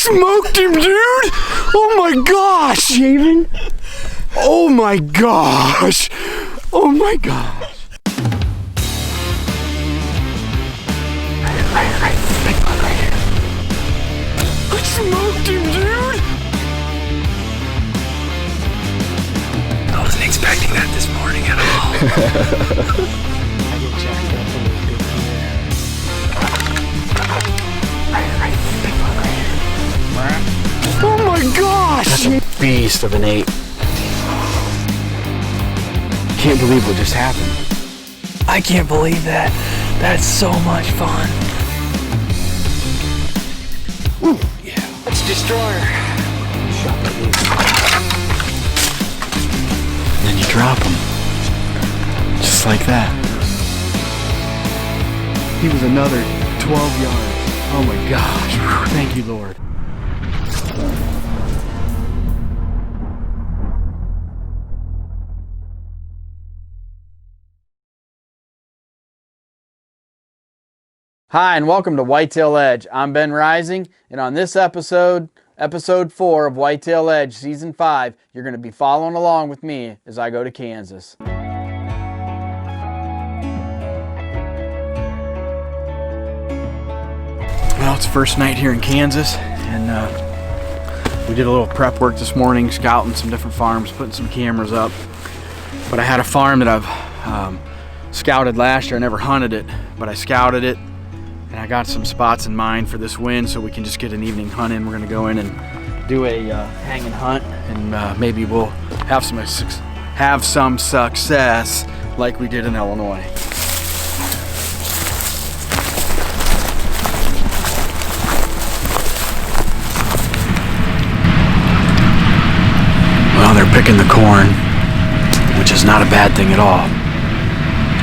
smoked him, dude! Oh my gosh! Shaven? Oh my gosh! Oh my gosh! Right, big bug right here. I smoked him, dude! I wasn't expecting that this morning at all. I get jacked up a little bit here. Right, big bug right here. Oh my gosh! That's a beast of an ape. Can't believe what just happened. I can't believe that. That's so much fun. Ooh, yeah. Let's destroy her. Shot the ape. And then you drop him. Just like that. He was another 12 yards. Oh my gosh. Thank you, Lord. Hi, and welcome to Whitetail Edge. I'm Ben Rising, and on this episode 4 of Whitetail Edge Season 5, you're going to be following along with me as I go to Kansas. Well, it's the first night here in Kansas, and we did a little prep work this morning, scouting some different farms, putting some cameras up. But I had a farm that I've scouted last year. I never hunted it, but I scouted it. And I got some spots in mind for this win, so we can just get an evening hunt in. We're gonna go in and do a hang and hunt, and maybe we'll have some success like we did in Illinois. Well, they're picking the corn, which is not a bad thing at all.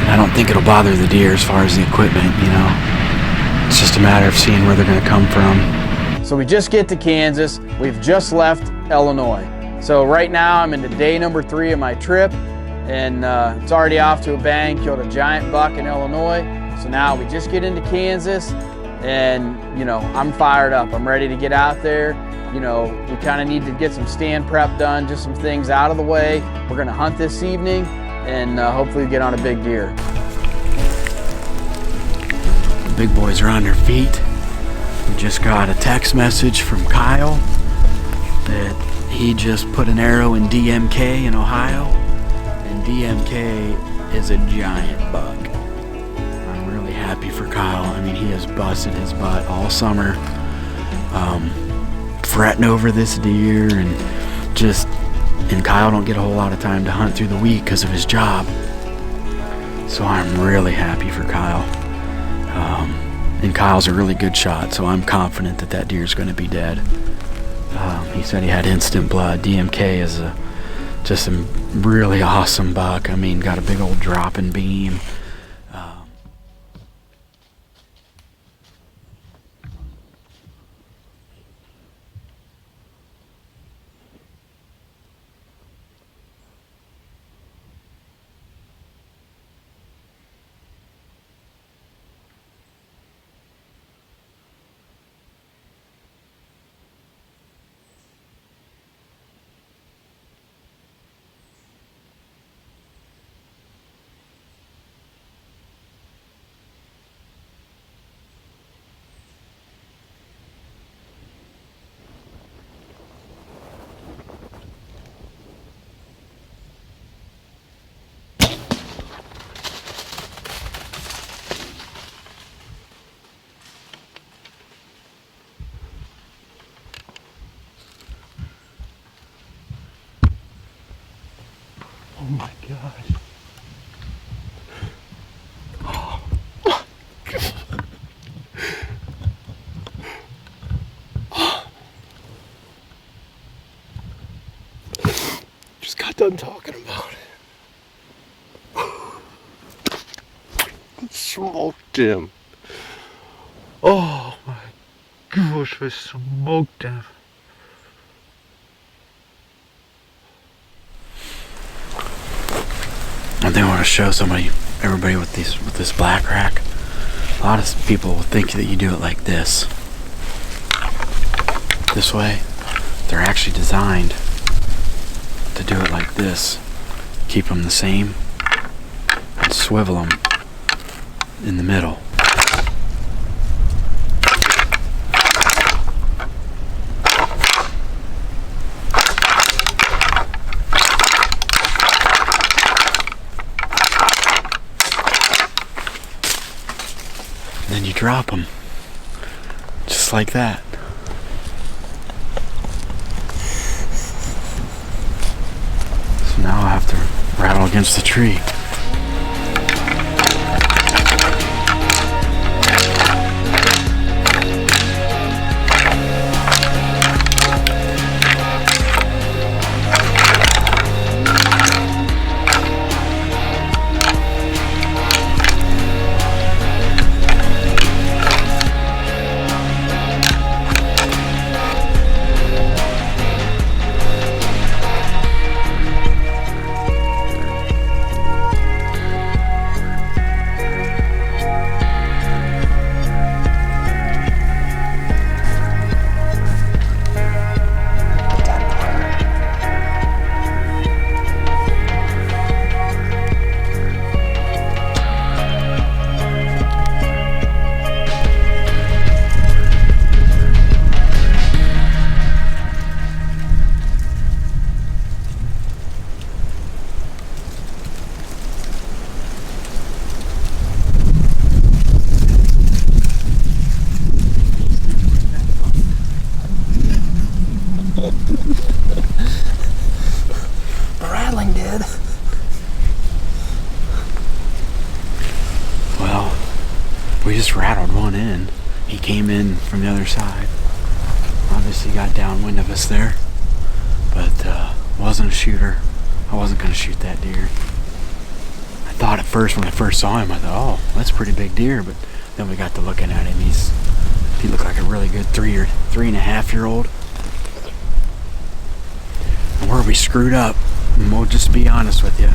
And I don't think it'll bother the deer as far as the equipment, you know. It's just a matter of seeing where they're going to come from. So we just get to Kansas. We've just left Illinois. So right now I'm into day number 3 of my trip, and it's already off to a bang. Killed a giant buck in Illinois. So now we just get into Kansas, and you know, I'm fired up. I'm ready to get out there. You know, we kind of need to get some stand prep done, just some things out of the way. We're going to hunt this evening and hopefully get on a big deer. Big boys are on their feet. We just got a text message from Kyle that he just put an arrow in DMK in Ohio, and DMK is a giant buck. I'm really happy for Kyle. I mean, he has busted his butt all summer, fretting over this deer, and Kyle don't get a whole lot of time to hunt through the week because of his job. So I'm really happy for Kyle. And Kyle's a really good shot, so I'm confident that that deer's going to be dead. He said he had instant blood. DMK is just a really awesome buck. I mean, got a big old dropping beam. Oh my gosh. Oh my God. Just got done talking about it. Smoked him. Oh my gosh, I smoked him. I think I want to show everybody with this black rack. A lot of people will think that you do it like this. this way. They're actually designed to do it like this. Keep them the same and swivel them in the middle. And then you drop them just like that. So now I have to rattle against the tree. Rattling did. Well, we just rattled one in. He came in from the other side. Obviously got downwind of us there, but wasn't a shooter. I wasn't going to shoot that deer. I thought at first, when I first saw him, I thought, oh, that's a pretty big deer, but then we got to looking at him. He looked like a really good 3.5-year-old. And where we screwed up, and we'll just be honest with you,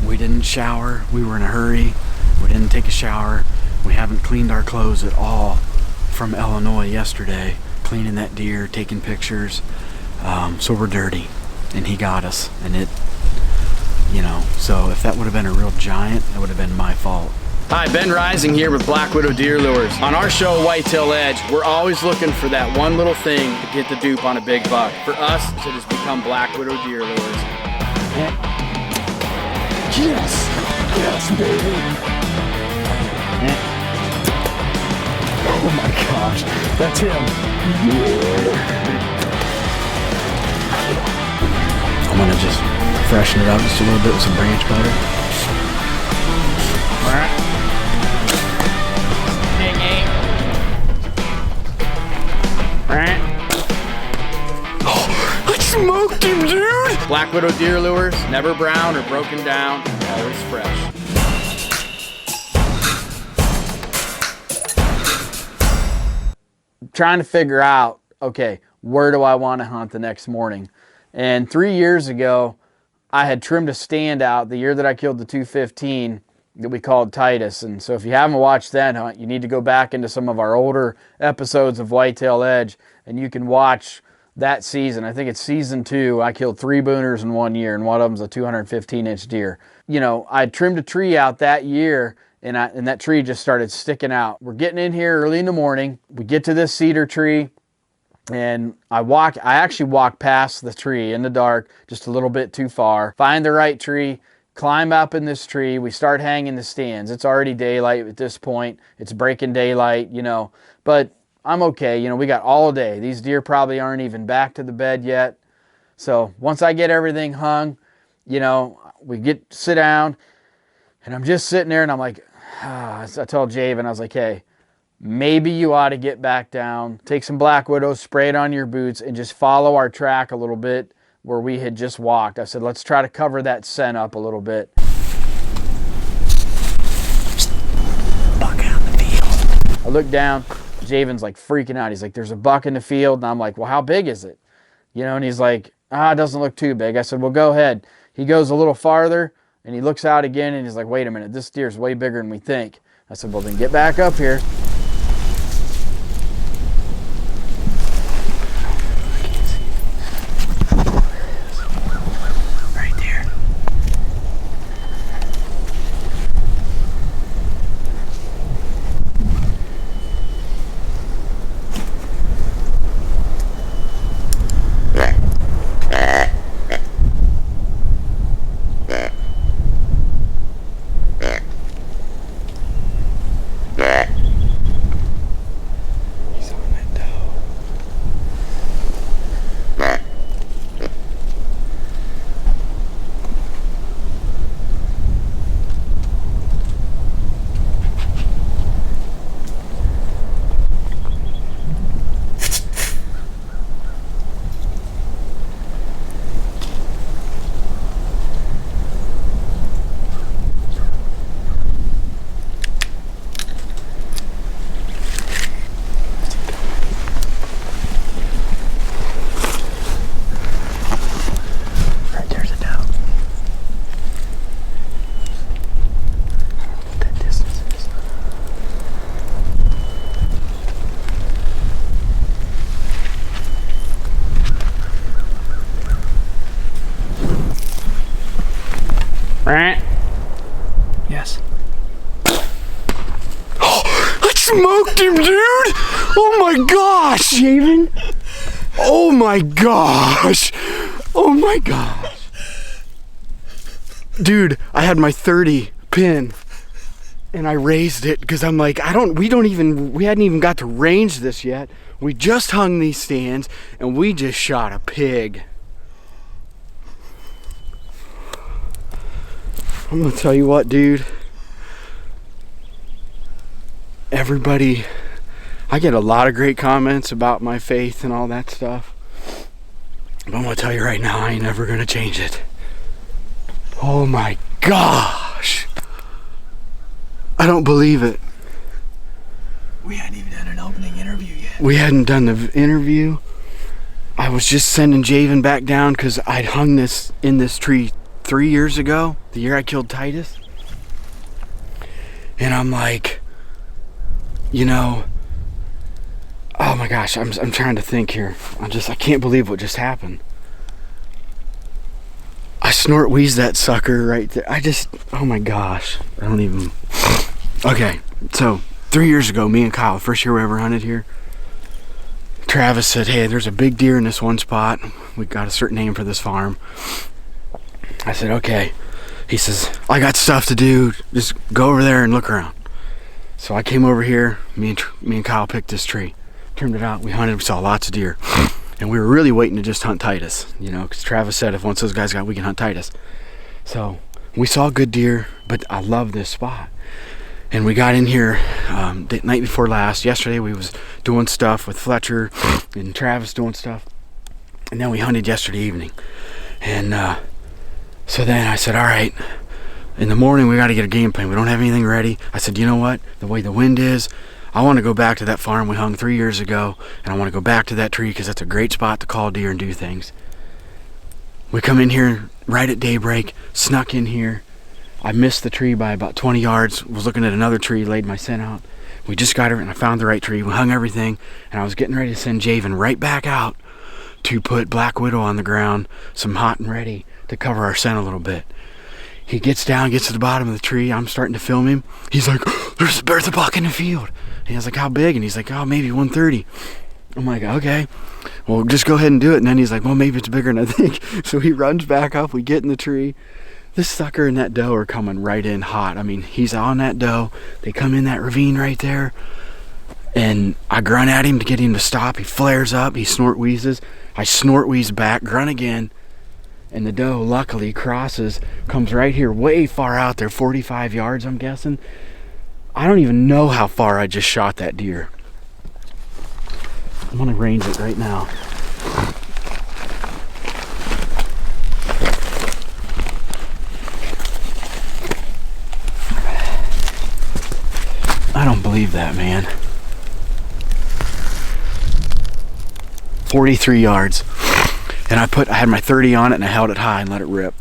we didn't shower. We were in a hurry. We didn't take a shower. We haven't cleaned our clothes at all from Illinois yesterday, cleaning that deer, taking pictures. So we're dirty, and he got us. And it, so if that would have been a real giant, it would have been my fault. Hi, Ben Rising here with Black Widow Deer Lures. On our show, Whitetail Edge, we're always looking for that one little thing to get the dupe on a big buck. For us, it has become Black Widow Deer Lures. Yes! Yes, baby! Oh my gosh, that's him. I'm gonna just freshen it up just a little bit with some branch butter. I smoked him, dude! Black Widow Deer Lures, never brown or broken down, always fresh. Trying to figure out, okay, where do I want to hunt the next morning? And 3 years ago, I had trimmed a stand out the year that I killed the 215 that we called Titus. And so if you haven't watched that hunt, you need to go back into some of our older episodes of Whitetail Edge, and you can watch that season. I think it's season 2. I killed 3 booners in 1 year, and one of them's a 215-inch deer. I trimmed a tree out that year, and that tree just started sticking out. We're getting in here early in the morning. We get to this cedar tree, and I actually walk past the tree in the dark, just a little bit too far, find the right tree, climb up in this tree. We start hanging the stands. It's already daylight at this point. It's breaking daylight, but I'm okay. We got all day. These deer probably aren't even back to the bed yet. So once I get everything hung, we sit down, and I'm just sitting there, and I'm like, I told Javen, I was like, hey, maybe you ought to get back down, take some Black Widow, spray it on your boots, and just follow our track a little bit where we had just walked. I said, let's try to cover that scent up a little bit. Buck out in the field. I look down, Javen's like freaking out. He's like, there's a buck in the field. And I'm like, well, how big is it? And he's like, it doesn't look too big. I said, well, go ahead. He goes a little farther, and he looks out again, and he's like, wait a minute, this deer's way bigger than we think. I said, well, then get back up here. Yes. I smoked him, dude! Oh my gosh, Javen! Oh my gosh! Oh my gosh! Dude, I had my 30 pin and I raised it because I'm like, we hadn't even got to range this yet. We just hung these stands and we just shot a pig. I'm gonna tell you what, dude. Everybody, I get a lot of great comments about my faith and all that stuff. But I'm gonna tell you right now, I ain't never gonna change it. Oh my gosh. I don't believe it. We hadn't even done an opening interview yet. We hadn't done the interview. I was just sending Javen back down because I'd hung this in this tree 3 years ago, the year I killed Titus. And I'm like, you know, oh my gosh, I'm trying to think here. I can't believe what just happened. I snort wheezed that sucker right there. Oh my gosh. I don't even. Okay, so 3 years ago, me and Kyle, first year we ever hunted here, Travis said, hey, there's a big deer in this one spot. We got a certain name for this farm. I said, okay. He says, I got stuff to do. Just go over there and look around. So I came over here. Me and Kyle picked this tree. Turned it out. We hunted. We saw lots of deer. And we were really waiting to just hunt Titus, you know, because Travis said if once those guys got, we can hunt Titus. So we saw good deer, but I love this spot. And we got in here the night before last. Yesterday we was doing stuff with Fletcher and Travis doing stuff. And then we hunted yesterday evening. And so then I said, all right, in the morning we got to get a game plan. We don't have anything ready. I said, you know what? The way the wind is, I want to go back to that farm we hung 3 years ago. And I want to go back to that tree because that's a great spot to call deer and do things. We come in here right at daybreak, snuck in here. I missed the tree by about 20 yards, was looking at another tree, laid my scent out. We just got her and I found the right tree. We hung everything and I was getting ready to send Javen right back out to put Black Widow on the ground, some hot and ready to cover our scent a little bit. He gets down, gets to the bottom of the tree. I'm starting to film him. He's like, there's a buck in the field. And I was like, how big? And he's like, oh, maybe 130. I'm like, okay, well, just go ahead and do it. And then he's like, well, maybe it's bigger than I think. So he runs back up. We get in the tree. This sucker and that doe are coming right in hot. I mean, he's on that doe. They come in that ravine right there. And I grunt at him to get him to stop. He flares up. He snort wheezes. I snort wheeze back, grunt again. And the doe luckily crosses, comes right here, way far out there, 45 yards, I'm guessing. I don't even know how far I just shot that deer. I'm gonna range it right now. I don't believe that, man. 43 yards. And I had my 30 on it and I held it high and let it rip.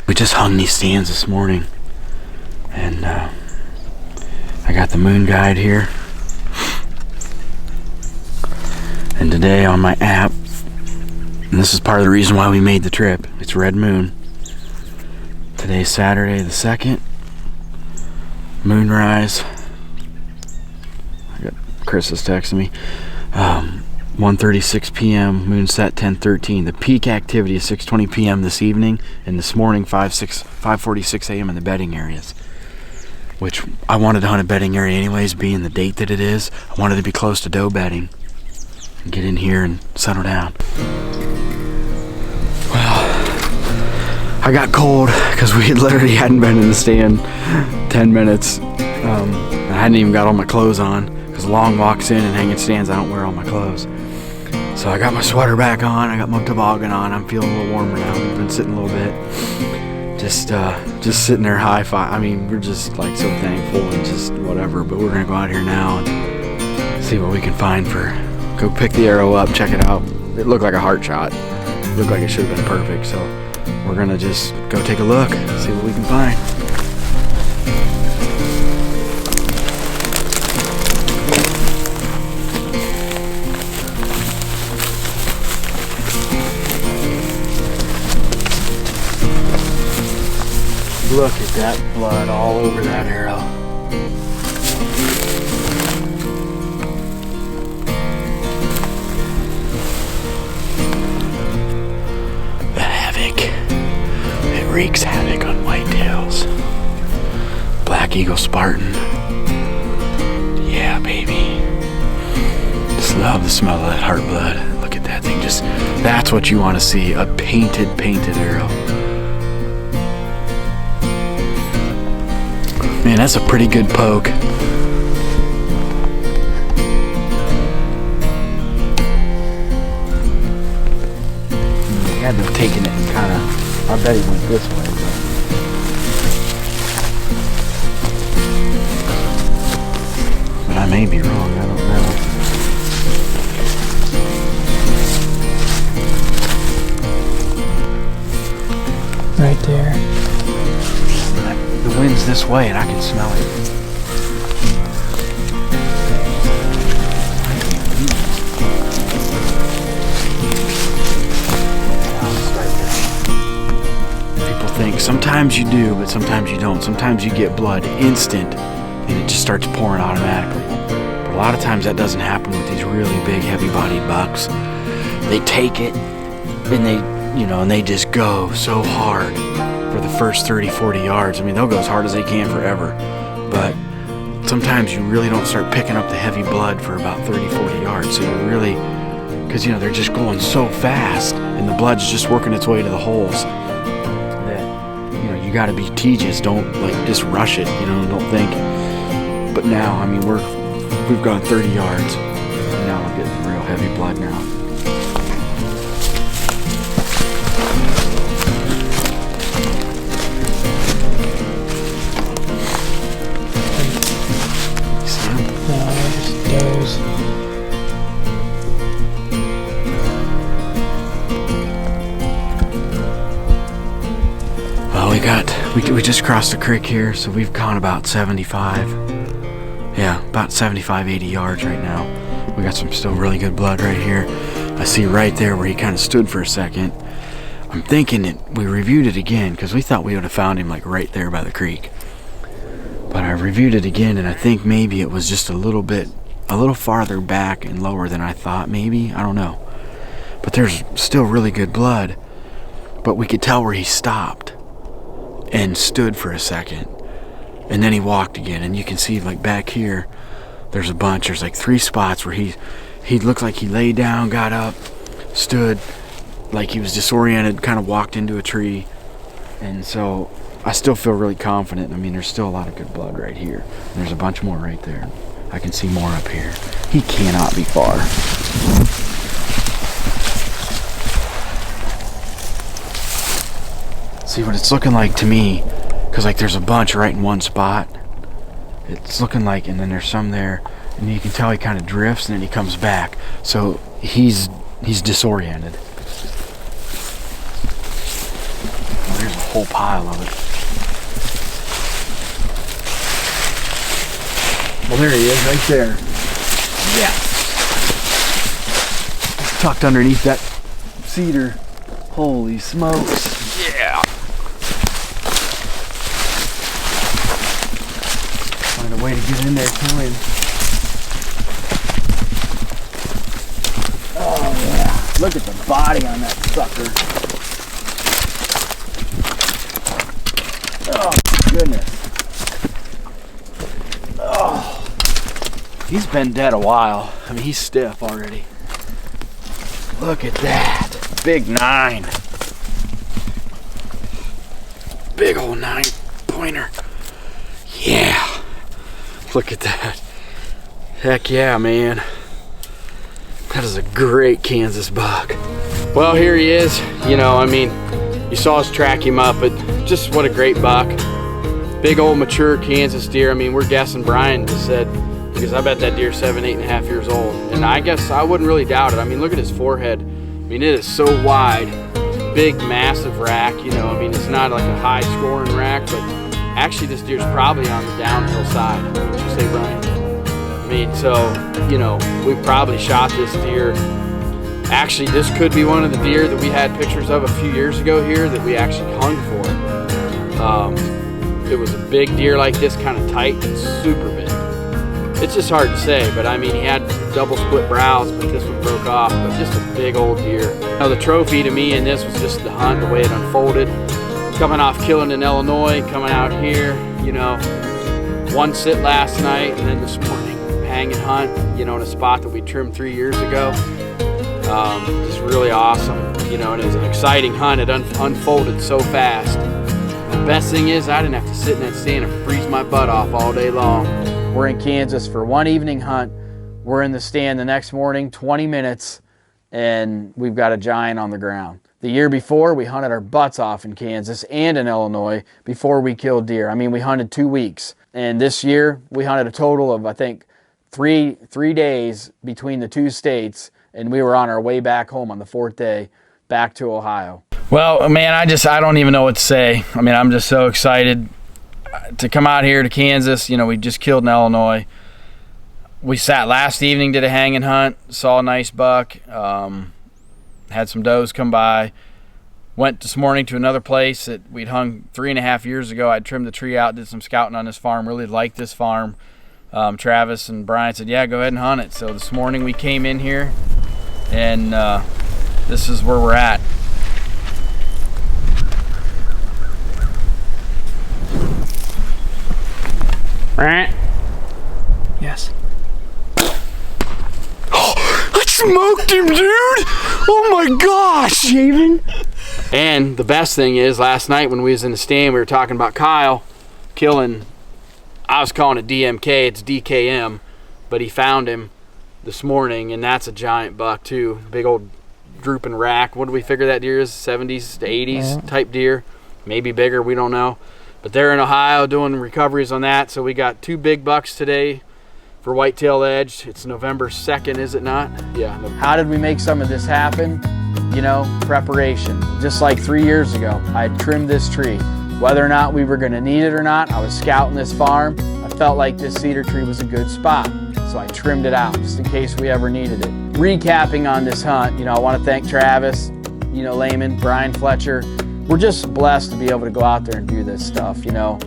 We just hung these stands this morning. And I got the moon guide here. And today on my app, and this is part of the reason why we made the trip, it's red moon. Today's Saturday the 2nd. Moonrise. Chris is texting me. 1:36 p.m. moon set 10:13. The peak activity is 6:20 p.m. this evening, and this morning 5:46 a.m. in the bedding areas. Which I wanted to hunt a bedding area anyways, being the date that it is. I wanted to be close to doe bedding and get in here and settle down. Well, I got cold because we literally hadn't been in the stand 10 minutes. I hadn't even got all my clothes on because long walks in and hanging stands, I don't wear all my clothes. So I got my sweater back on, I got my toboggan on, I'm feeling a little warmer now. We've been sitting a little bit. Just sitting there high-five. I mean, we're just like so thankful and just whatever, but we're gonna go out here now and see what we can find go pick the arrow up, check it out. It looked like a heart shot. It looked like it should have been perfect, so we're gonna just go take a look, see what we can find. Look at that blood all over that arrow. The havoc. It wreaks havoc on whitetails. Black Eagle Spartan. Yeah, baby. Just love the smell of that heart blood. Look at that thing. Just, that's what you want to see. A painted arrow. Man, that's a pretty good poke. He had to have taken it and kind of, I bet he went this way. But I may be wrong, I don't know. Right there. The wind's this way and I can smell it. People think sometimes you do, but sometimes you don't. Sometimes you get blood instant and it just starts pouring automatically. But a lot of times that doesn't happen with these really big, heavy-bodied bucks. They take it and they just go so hard for the first 30, 40 yards. I mean, they'll go as hard as they can forever. But sometimes you really don't start picking up the heavy blood for about 30, 40 yards. So you really, because, they're just going so fast and the blood's just working its way to the holes that, you got to be tedious. Don't, just rush it, don't think. But now, I mean, we've gone 30 yards. And now we're getting real heavy blood now. We just crossed the creek here, so we've gone about 75. Yeah, about 75, 80 yards right now. We got some still really good blood right here. I see right there where he kind of stood for a second. I'm thinking that we reviewed it again because we thought we would have found him right there by the creek. But I reviewed it again and I think maybe it was just a little farther back and lower than I thought maybe. I don't know. But there's still really good blood. But we could tell where he stopped and stood for a second, and then he walked again. And you can see back here there's a bunch. There's 3 spots where he looked like he laid down, got up, stood like he was disoriented, kind of walked into a tree. And so I still feel really confident. I mean, there's still a lot of good blood right here, and there's a bunch more right there. I can see more up here. He cannot be far. See what it's looking like to me, because there's a bunch right in one spot. It's looking like, and then there's some there, and you can tell he kind of drifts and then he comes back. So he's disoriented. Well, there's a whole pile of it. Well, there he is, right there. Yeah. Tucked underneath that cedar. Holy smokes. Yeah. Find a way to get in there to him. Oh yeah. Look at the body on that sucker. Oh goodness. Oh. He's been dead a while. I mean, he's stiff already. Look at that. Big 9. Big old 9-pointer. Yeah. Look at that. Heck yeah, man. That is a great Kansas buck. Well, here he is. You saw us track him up, but just what a great buck. Big old mature Kansas deer. I mean, we're guessing Brian just said, because I bet that deer's 7, 8.5 years old. And I guess I wouldn't really doubt it. I mean, look at his forehead. I mean, it is so wide. Big, massive rack. It's not like a high scoring rack, but actually this deer's probably on the downhill side. What would you say, Brian? I mean, so, we probably shot this deer. Actually, this could be one of the deer that we had pictures of a few years ago here that we actually hung for. it was a big deer like this, kind of tight and super big. It's just hard to say, but I mean, he had double split brows, but this one broke off, but just a big old deer. Now the trophy to me in this was just the hunt, the way it unfolded. Coming off killing in Illinois, coming out here, you know, one sit last night, and then this morning, hang and hunt, you know, in a spot that we trimmed 3 years ago. Just really awesome, you know, and it was an exciting hunt. It unfolded so fast. The best thing is I didn't have to sit in that stand and freeze my butt off all day long. We're in Kansas for one evening hunt. We're in the stand the next morning, 20 minutes, and we've got a giant on the ground. The year before, we hunted our butts off in Kansas and in Illinois before we killed deer. I mean, we hunted 2 weeks. And this year, we hunted a total of, I think, three days between the 2 states, and we were on our way back home on the 4th day, back to Ohio. Well, man, I don't even know what to say. I mean, I'm just so excited to come out here to Kansas. You know, we just killed in Illinois. We sat last evening, did a hang and hunt, saw a nice buck, had some does come by. Went this morning to another place that we'd hung 3.5 years ago. I'd trimmed the tree out, did some scouting on this farm, really liked this farm. Travis and Brian said, yeah, go ahead and hunt it. So this morning we came in here, and this is where we're at. Yes. I smoked him, dude! Oh my gosh! Shaven? And the best thing is, last night when we was in the stand, we were talking about Kyle killing, I was calling it DMK, it's DKM, but he found him this morning, and that's a giant buck too. Big old drooping rack. What do we figure that deer is? 70s to 80s type deer. Maybe bigger, we don't know. But they're in Ohio doing recoveries on that, so we got 2 big bucks today for Whitetail Edge. It's November 2nd, is it not? Yeah. How did we make some of this happen? You know, preparation. Just like 3 years ago, I had trimmed this tree. Whether or not we were gonna need it or not, I was scouting this farm. I felt like this cedar tree was a good spot, so I trimmed it out just in case we ever needed it. Recapping on this hunt, you know, I wanna thank Travis, you know, Lehman, Brian Fletcher. We're just blessed to be able to go out there and do this stuff, you know,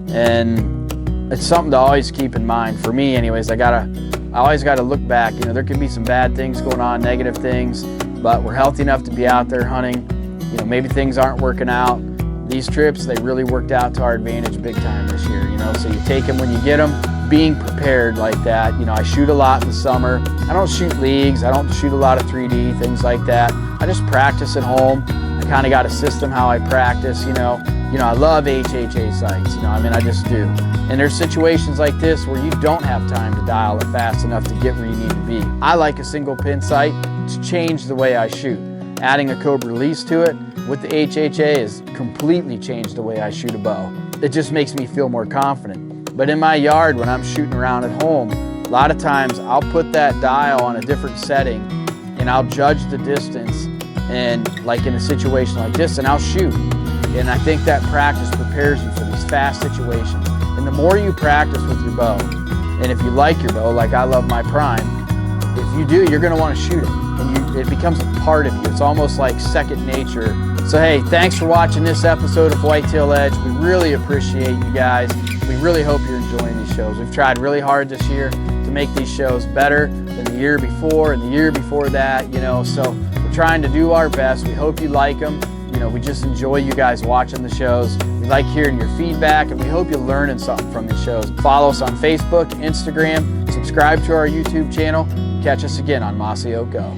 and it's something to always keep in mind. For me anyways, I always gotta look back. You know, there can be some bad things going on, negative things, but we're healthy enough to be out there hunting. You know, maybe things aren't working out. These trips, they really worked out to our advantage big time this year, you know, so you take them when you get them. Being prepared like that, you know, I shoot a lot in the summer. I don't shoot leagues, I don't shoot a lot of 3D, things like that. I just practice at home. I kind of got a system how I practice, you know. I love HHA sights, you know, I mean, I just do. And there's situations like this where you don't have time to dial it fast enough to get where you need to be. I like a single pin sight to change the way I shoot. Adding a Cobra release to it with the HHA has completely changed the way I shoot a bow. It just makes me feel more confident. But in my yard, when I'm shooting around at home, a lot of times I'll put that dial on a different setting and I'll judge the distance, and like in a situation like this, and I'll shoot. And I think that practice prepares you for these fast situations. And the more you practice with your bow, and if you like your bow, like I love my Prime, if you do, you're gonna wanna shoot it. And it becomes a part of you. It's almost like second nature. So hey, thanks for watching this episode of Whitetail Edge. We really appreciate you guys. We really hope you're enjoying these shows. We've tried really hard this year to make these shows better than the year before and the year before that, you know, so we're trying to do our best. We hope you like them. You know, we just enjoy you guys watching the shows. We like hearing your feedback, and we hope you're learning something from these shows. Follow us on Facebook, Instagram, subscribe to our YouTube channel. Catch us again on Mossy Oak Go.